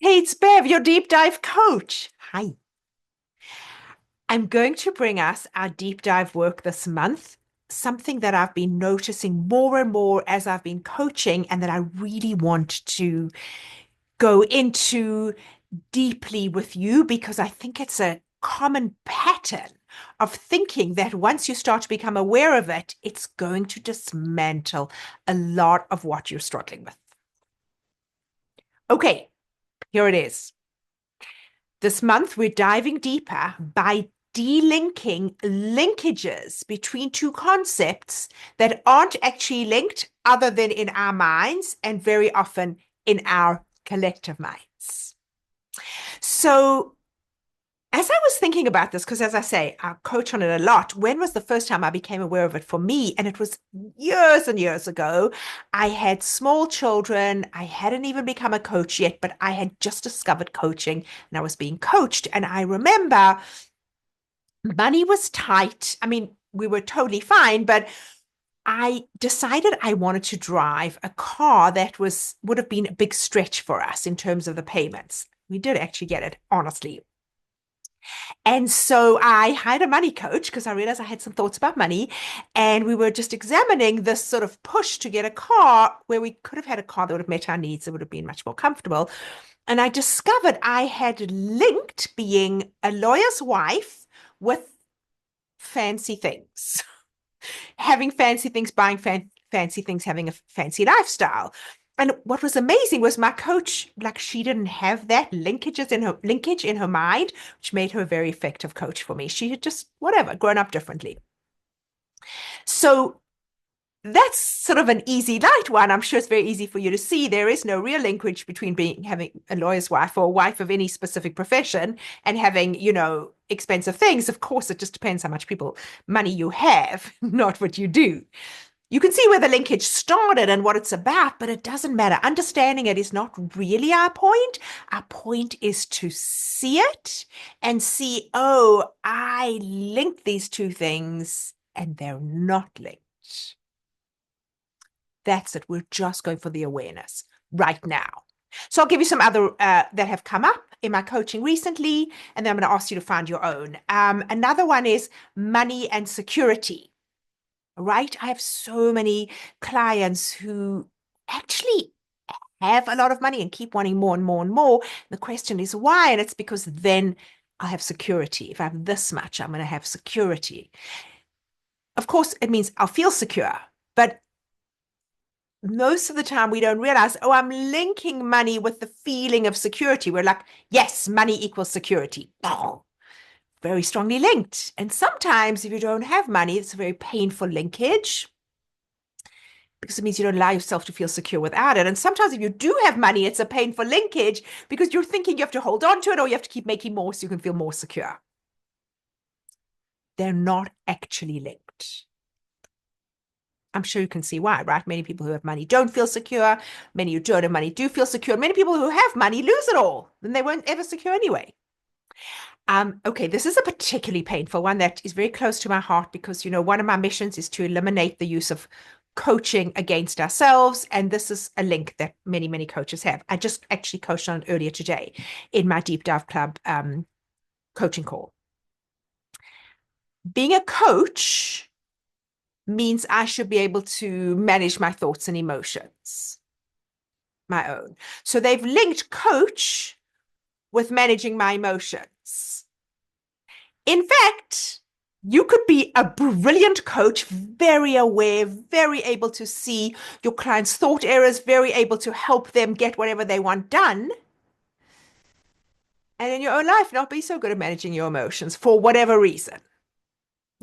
Hey, it's Bev, your deep dive coach. Hi. I'm going to bring us our deep dive work this month, something that I've been noticing more and more as I've been coaching, and that I really want to go into deeply with you because I think it's a common pattern of thinking that once you start to become aware of it, it's going to dismantle a lot of what you're struggling with. Okay, here it is. This month, we're diving deeper by delinking linkages between two concepts that aren't actually linked other than in our minds and very often in our collective minds. So, as I was thinking about this, because as I say, I coach on it a lot, when was the first time I became aware of it for me? And it was years and years ago. I had small children. I hadn't even become a coach yet, but I had just discovered coaching and I was being coached. And I remember money was tight. I mean, we were totally fine, but I decided I wanted to drive a car that would have been a big stretch for us in terms of the payments. We did actually get it, honestly. And so I hired a money coach because I realized I had some thoughts about money. And we were just examining this sort of push to get a car where we could have had a car that would have met our needs, that would have been much more comfortable. And I discovered I had linked being a lawyer's wife with fancy things, having fancy things, buying fancy things, having a fancy lifestyle. And what was amazing was my coach, like she didn't have that linkage in her mind, which made her a very effective coach for me. She had just whatever grown up differently. So that's sort of an easy light one. I'm sure it's very easy for you to see. There is no real linkage between having a lawyer's wife or a wife of any specific profession and having, expensive things. Of course, it just depends how much money you have, not what you do. You can see where the linkage started and what it's about, but it doesn't matter. Understanding it is not really our point. Our point is to see it and see, oh, I linked these two things and they're not linked. That's it. We're just going for the awareness right now. So I'll give you some other that have come up in my coaching recently, and then I'm going to ask you to find your own. Another one is money and security, right? I have so many clients who actually have a lot of money and keep wanting more and more and more. The question is why? And it's because then I have security. If I have this much, I'm going to have security. Of course, it means I'll feel secure, but most of the time we don't realize, oh, I'm linking money with the feeling of security. We're like, yes, money equals security. Oh, very strongly linked. And sometimes if you don't have money, it's a very painful linkage because it means you don't allow yourself to feel secure without it. And sometimes if you do have money, it's a painful linkage because you're thinking you have to hold on to it or you have to keep making more so you can feel more secure. They're not actually linked. I'm sure you can see why, right? Many people who have money don't feel secure. Many who don't have money do feel secure. Many people who have money lose it all. Then they weren't ever secure anyway. Okay, this is a particularly painful one that is very close to my heart because, one of my missions is to eliminate the use of coaching against ourselves. And this is a link that many, many coaches have. I just actually coached on it earlier today in my Deep Dive Club coaching call. Being a coach means I should be able to manage my thoughts and emotions, my own. So they've linked coach with managing my emotions. In fact, you could be a brilliant coach, very aware, very able to see your client's thought errors, very able to help them get whatever they want done. And in your own life, not be so good at managing your emotions for whatever reason.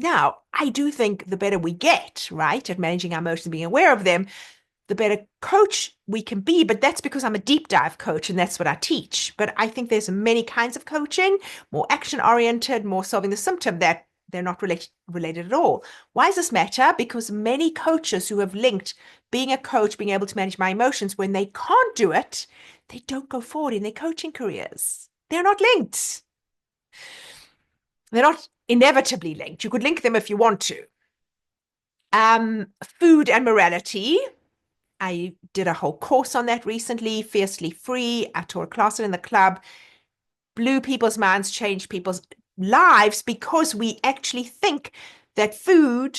Now, I do think the better we get, right, at managing our emotions and being aware of them, the better coach we can be. But that's because I'm a deep dive coach and that's what I teach. But I think there's many kinds of coaching, more action oriented, more solving the symptom that they're not related at all. Why does this matter? Because many coaches who have linked being a coach, being able to manage my emotions, when they can't do it, they don't go forward in their coaching careers. They're not linked. They're not inevitably linked. You could link them if you want to. Food and morality. I did a whole course on that recently, Fiercely Free. I taught a class in the club, blew people's minds, changed people's lives because we actually think that food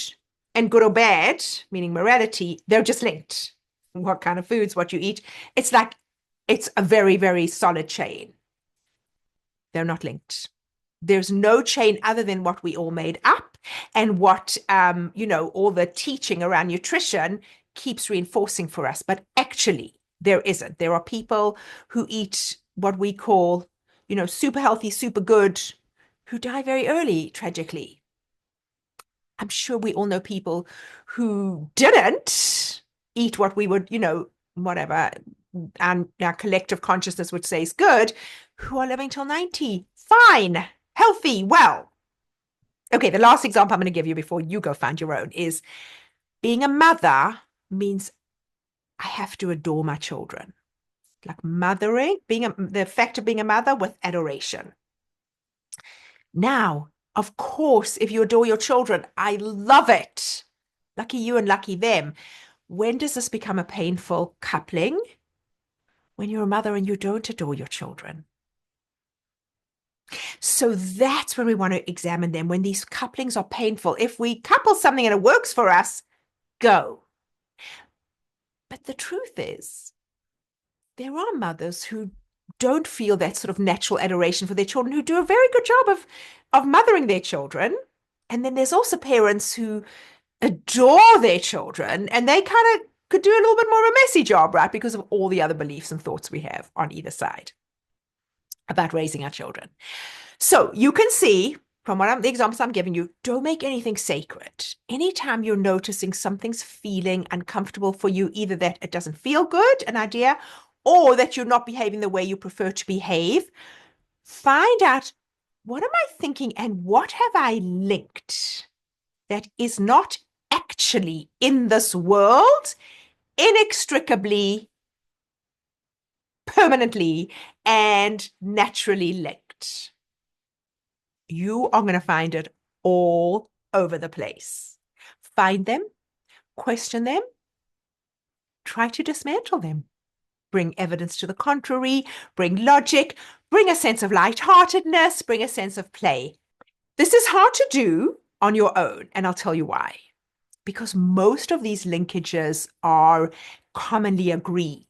and good or bad, meaning morality, they're just linked. What kind of foods, what you eat. It's like, it's a very, very solid chain. They're not linked. There's no chain other than what we all made up and what, all the teaching around nutrition keeps reinforcing for us. But actually, there isn't. There are people who eat what we call, super healthy, super good, who die very early, tragically. I'm sure we all know people who didn't eat what we would, whatever, and our collective consciousness would say is good, who are living till 90. Fine, healthy, well. Okay, the last example I'm going to give you before you go find your own is being a mother means I have to adore my children. Like mothering, the effect of being a mother with adoration. Now, of course, if you adore your children, I love it. Lucky you and lucky them. When does this become a painful coupling? When you're a mother and you don't adore your children. So that's when we want to examine them, when these couplings are painful. If we couple something and it works for us, go. But the truth is, there are mothers who don't feel that sort of natural adoration for their children, who do a very good job of mothering their children. And then there's also parents who adore their children, and they kind of could do a little bit more of a messy job, right? Because of all the other beliefs and thoughts we have on either side about raising our children. So you can see from the examples I'm giving you, don't make anything sacred. Anytime you're noticing something's feeling uncomfortable for you, either that it doesn't feel good, an idea, or that you're not behaving the way you prefer to behave, find out, what am I thinking and what have I linked that is not actually in this world, inextricably, permanently, and naturally linked. You are going to find it all over the place. Find them, question them, try to dismantle them. Bring evidence to the contrary, bring logic, bring a sense of lightheartedness, bring a sense of play. This is hard to do on your own, and I'll tell you why. Because most of these linkages are commonly agreed,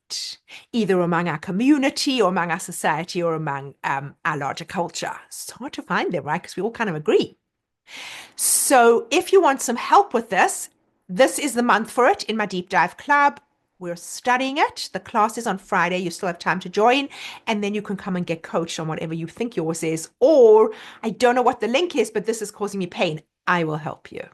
either among our community or among our society or among our larger culture. It's hard to find them, right? Because we all kind of agree. So if you want some help with this, this is the month for it in my Deep Dive Club. We're studying it. The class is on Friday. You still have time to join. And then you can come and get coached on whatever you think yours is. Or I don't know what the link is, but this is causing me pain. I will help you.